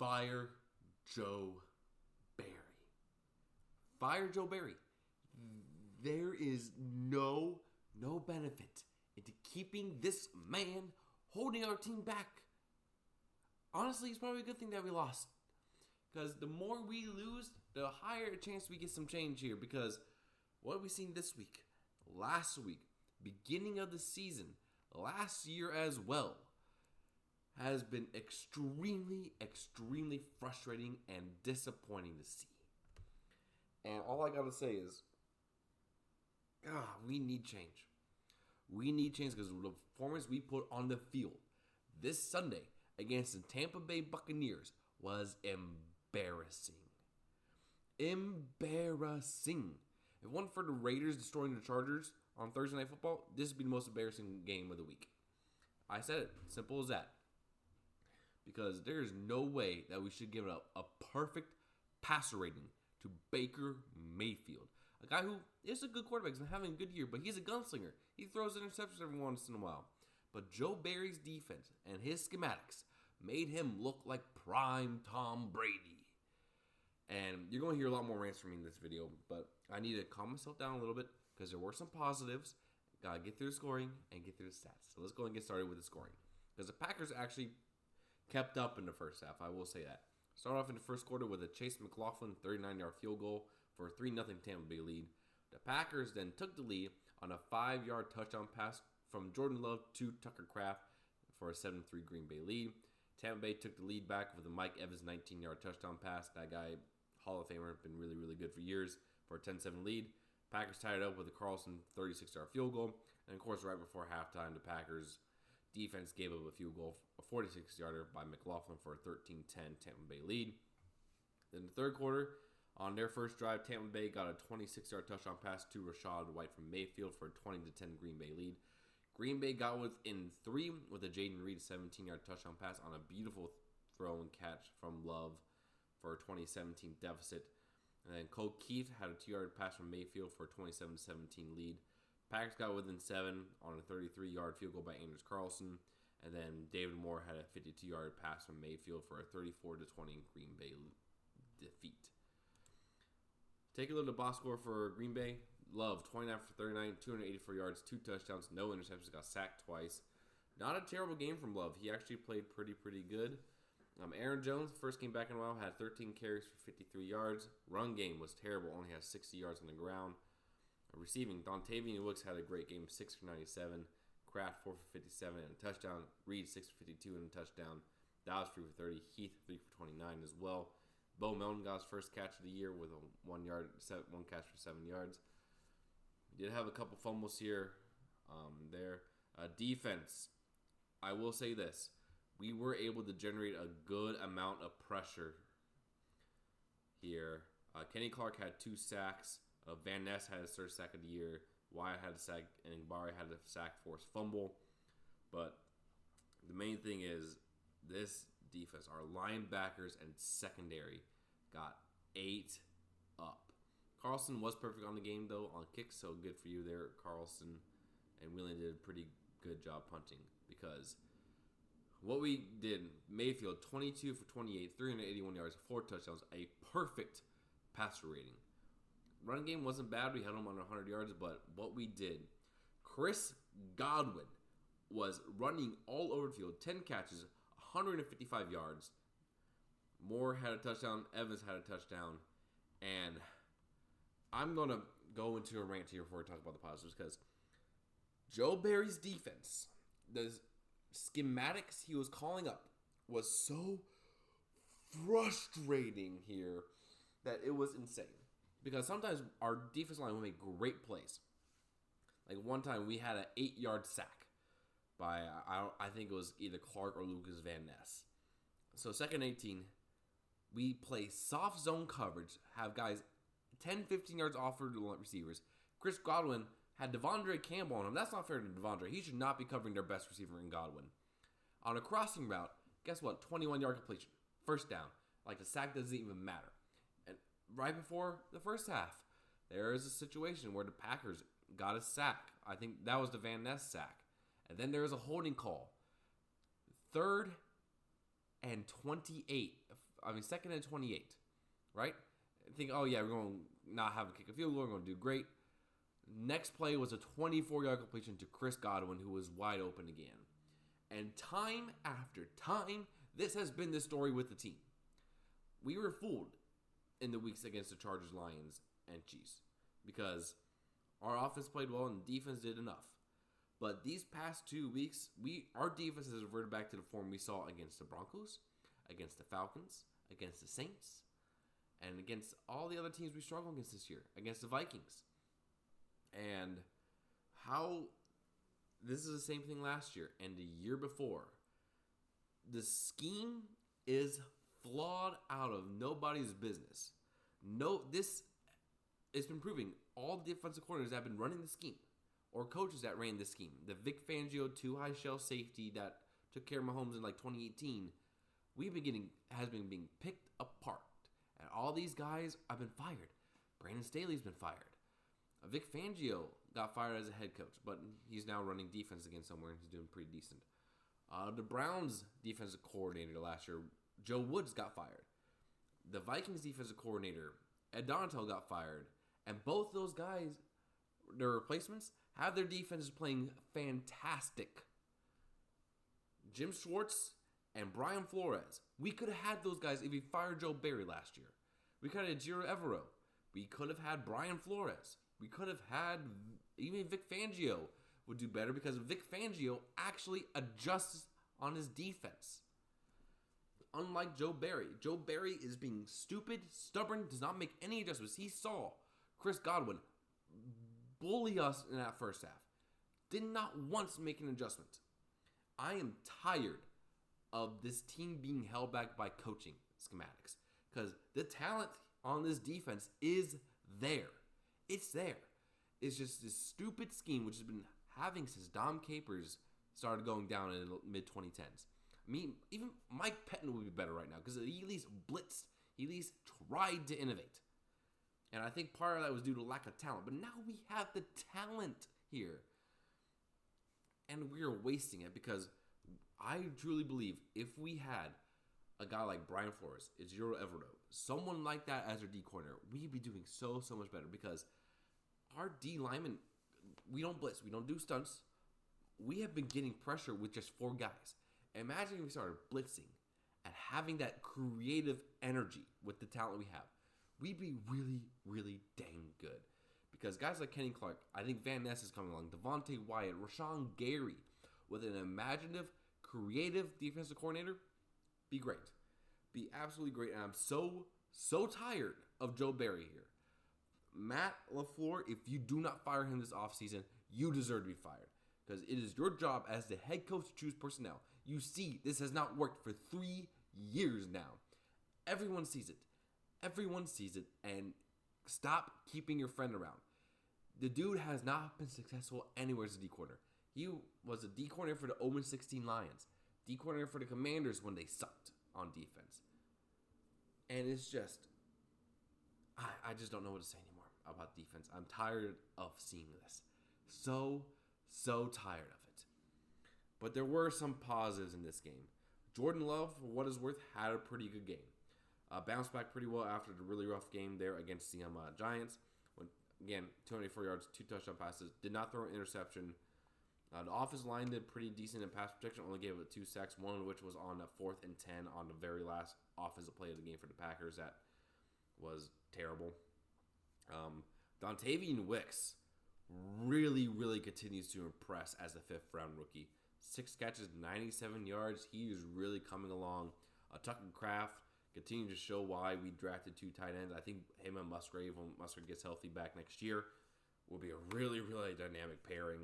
fire Joe Barry. Fire Joe Barry. There is no benefit into keeping this man holding our team back. Honestly, it's probably a good thing that we lost. Because the more we lose, the higher a chance we get some change here. Because what have we seen this week? Last week, beginning of the season, last year as well, has been extremely, extremely frustrating and disappointing to see. And all I gotta say is, we need change. We need change because the performance we put on the field this Sunday against the Tampa Bay Buccaneers was embarrassing. Embarrassing. If it wasn't for the Raiders destroying the Chargers on Thursday Night Football, this would be the most embarrassing game of the week. I said it. Simple as that. Because there is no way that we should give up a perfect passer rating to Baker Mayfield. A guy who is a good quarterback. He's been having a good year, but he's a gunslinger. He throws interceptions every once in a while. But Joe Barry's defense and his schematics made him look like prime Tom Brady. And you're going to hear a lot more rants from me in this video, but I need to calm myself down a little bit because there were some positives. Got to get through the scoring and get through the stats. So let's go and get started with the scoring. Because the Packers actually kept up in the first half, I will say that. Start off in the first quarter with a Chase McLaughlin 39-yard field goal for a 3-0 Tampa Bay lead. The Packers then took the lead on a 5-yard touchdown pass from Jordan Love to Tucker Kraft for a 7-3 Green Bay lead. Tampa Bay took the lead back with a Mike Evans 19-yard touchdown pass. That guy, Hall of Famer, been really, really good for years for a 10-7 lead. Packers tied it up with a Carlson 36-yard field goal. And, of course, right before halftime, the Packers defense gave up a field goal, a 46-yarder by McLaughlin for a 13-10 Tampa Bay lead. Then the third quarter, on their first drive, Tampa Bay got a 26-yard touchdown pass to Rachaad White from Mayfield for a 20-10 Green Bay lead. Green Bay got within 3 with a Jaden Reed 17-yard touchdown pass on a beautiful throw and catch from Love for a 20-17 deficit. And then Cole Keith had a 2-yard pass from Mayfield for a 27-17 lead. Packers got within 7 on a 33-yard field goal by Anders Carlson. And then David Moore had a 52-yard pass from Mayfield for a 34-20 Green Bay defeat. Take a look at the box score for Green Bay. Love, 29 for 39, 284 yards, 2 touchdowns, no interceptions, got sacked twice. Not a terrible game from Love. He actually played pretty good. Aaron Jones, first game back in a while, had 13 carries for 53 yards. Run game was terrible, only has 60 yards on the ground. Receiving, Dontavian Wicks had a great game, 6 for 97. Kraft, 4 for 57 and a touchdown. Reed, 6 for 52 and a touchdown. Dallas, 3 for 30. Heath, 3 for 29 as well. Bo Melton got his first catch of the year with a 1 catch for 7 yards. We did have a couple fumbles here, there. Defense, I will say this. We were able to generate a good amount of pressure here. Kenny Clark had 2 sacks. Van Ness had his third sack of the year. Wyatt had a sack, and Barry had a sack for his fumble. But the main thing is this defense, our linebackers and secondary, got ate up. Carlson was perfect on the game, though, on kicks, so good for you there, Carlson. And Wheeling did a pretty good job punting because what we did, Mayfield, 22 for 28, 381 yards, 4 touchdowns, a perfect passer rating. Run game wasn't bad. We had him on 100 yards, but what we did, Chris Godwin was running all over the field, 10 catches, 155 yards. Moore had a touchdown. Evans had a touchdown. And I'm going to go into a rant here before we talk about the positives because Joe Barry's defense, the schematics he was calling up was so frustrating here that it was insane. Because sometimes our defensive line will make great plays. Like one time we had an 8-yard sack by, I think it was either Clark or Lucas Van Ness. So second 18, we play soft zone coverage, have guys 10, 15 yards off for the receivers. Chris Godwin had Devondre Campbell on him. That's not fair to Devondre. He should not be covering their best receiver in Godwin. On a crossing route, guess what? 21-yard completion. First down. Like the sack doesn't even matter. And right before the first half, there is a situation where the Packers got a sack. I think that was the Van Ness sack. And then there was a holding call. 3rd and 28. second and 28, right? Think, oh yeah, we're going to not have a kick a field goal. We're going to do great. Next play was a 24-yard completion to Chris Godwin, who was wide open again. And time after time, this has been the story with the team. We were fooled in the weeks against the Chargers, Lions, and Chiefs because our offense played well and the defense did enough. But these past 2 weeks, our defense has reverted back to the form we saw against the Broncos, against the Falcons, against the Saints, and against all the other teams we struggled against this year, against the Vikings. And how this is the same thing last year and the year before. The scheme is flawed out of nobody's business. It's been proving all defensive coordinators that have been running the scheme or coaches that ran the scheme. The Vic Fangio 2-high shell safety that took care of Mahomes in like 2018, has been being picked apart. And all these guys have been fired. Brandon Staley's been fired. Vic Fangio got fired as a head coach, but he's now running defense again somewhere and he's doing pretty decent. The Browns defensive coordinator last year, Joe Woods, got fired. The Vikings defensive coordinator, Ed Donatel, got fired. And both those guys, their replacements, have their defenses playing fantastic. Jim Schwartz and Brian Flores. We could have had those guys if we fired Joe Barry last year. We could have had Giro Evero. We could have had Brian Flores. We could have had even Vic Fangio would do better because Vic Fangio actually adjusts on his defense. Unlike Joe Barry. Joe Barry is being stupid, stubborn, does not make any adjustments. He saw Chris Godwin bully us in that first half. Did not once make an adjustment. I am tired of this team being held back by coaching schematics because the talent on this defense is there. It's there. It's just this stupid scheme which has been having since Dom Capers started going down in the mid-2010s. I mean, even Mike Pettin would be better right now because he at least blitzed. He at least tried to innovate. And I think part of that was due to lack of talent. But now we have the talent here. And we are wasting it because I truly believe if we had a guy like Brian Flores, Ejiro Evero, someone like that as our D corner, we'd be doing so much better because our D linemen, we don't blitz, we don't do stunts. We have been getting pressure with just 4 guys. Imagine if we started blitzing and having that creative energy with the talent we have. We'd be really dang good. Because guys like Kenny Clark, I think Van Ness is coming along, Devontae Wyatt, Rashawn Gary, with an imaginative, creative defensive coordinator, be great. Be absolutely great. And I'm so tired of Joe Barry here. Matt LaFleur, if you do not fire him this offseason, you deserve to be fired. Because it is your job as the head coach to choose personnel. You see, this has not worked for 3 years now. Everyone sees it. Everyone sees it. And stop keeping your friend around. The dude has not been successful anywhere as a D corner. He was a D corner for the 0-16 Lions. D corner for the Commanders when they sucked on defense. And it's just, I just don't know what to say anymore about defense. I'm tired of seeing this. So tired of it. But there were some positives in this game. Jordan Love, for what is worth, had a pretty good game. Bounced back pretty well after the really rough game there against the Giants. When, again, 284 yards, 2 touchdown passes. Did not throw an interception. The offensive line did pretty decent in pass protection. Only gave it 2 sacks, one of which was on a 4th and 10 on the very last offensive play of the game for the Packers. That was terrible. Dontavian Wicks really continues to impress as a 5th-round rookie. 6 catches, 97 yards. He is really coming along. Tucker Kraft continue to show why we drafted 2 tight ends. I think him and Musgrave, when Musgrave gets healthy back next year, will be a really dynamic pairing.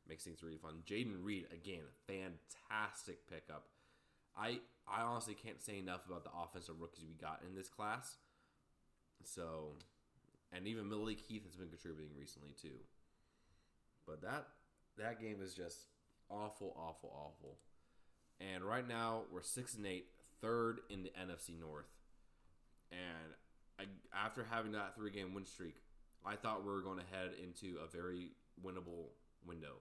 Makes things really fun. Jaden Reed, again, fantastic pickup. I honestly can't say enough about the offensive rookies we got in this class. So, and even Malik Heath has been contributing recently too. But that game is just awful. And right now we're 6-8, 3rd in the NFC North. And after having that 3-game win streak, I thought we were going to head into a very winnable window.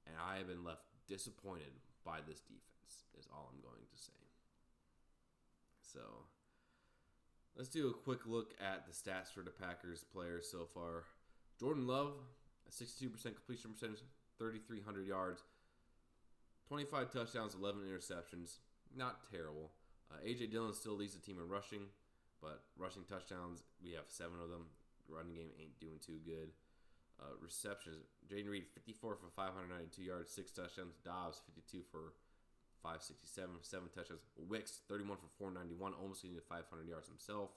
And I have been left disappointed by this defense, is all I'm going to say. So, Let's do a quick look at the stats for the Packers players so far. Jordan Love, a 62% completion percentage, 3,300 yards, 25 touchdowns, 11 interceptions. Not terrible. A.J. Dillon still leads the team in rushing, but rushing touchdowns, we have 7 of them. The running game ain't doing too good. Receptions, Jaden Reed, 54 for 592 yards, 6 touchdowns. Dobbs, 52 for 567, 7 touchdowns. Wicks, 31 for 491, almost getting to 500 yards himself.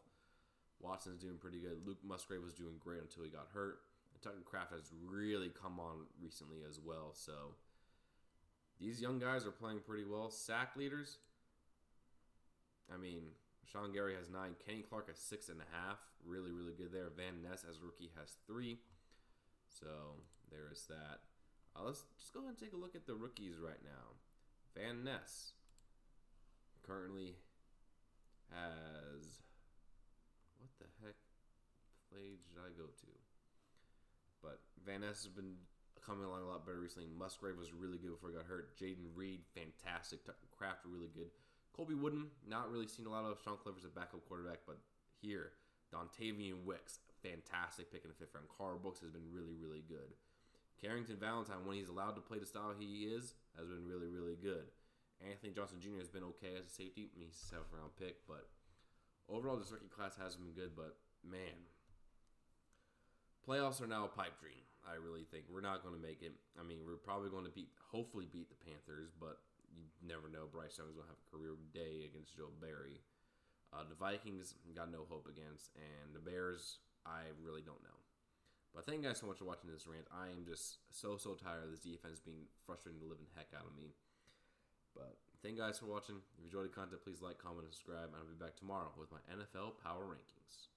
Watson's doing pretty good. Luke Musgrave was doing great until he got hurt. And Tucker Kraft has really come on recently as well. So these young guys are playing pretty well. Sack leaders, I mean, Sean Gary has 9. Kenny Clark has 6.5. Really, really good there. Van Ness as a rookie has 3. So there is that. Let's just go ahead and take a look at the rookies right now. Van Ness currently has, what the heck play did I go to? But Van Ness has been coming along a lot better recently. Musgrave was really good before he got hurt. Jaden Reed, fantastic. Tucker Kraft, really good. Colby Wooden, not really seen a lot of. Sean Clifford's a backup quarterback, but here, Dontavian Wicks, fantastic pick in the 5th round. Carl Brooks has been really, really good. Carrington Valentine, when he's allowed to play the style he is, has been really, really good. Anthony Johnson Jr. has been okay as a safety. I mean, he's a 7th round pick, but overall, this rookie class hasn't been good. But man, playoffs are now a pipe dream. I really think we're not going to make it. I mean, we're probably going to hopefully beat the Panthers, but you never know. Bryce Young's going to have a career day against Joe Barry. The Vikings got no hope against, and the Bears, I really don't know. But thank you guys so much for watching this rant. I am just so tired of this defense being frustrating the living heck out of me. But thank you guys for watching. If you enjoyed the content, please like, comment, and subscribe. And I'll be back tomorrow with my NFL Power Rankings.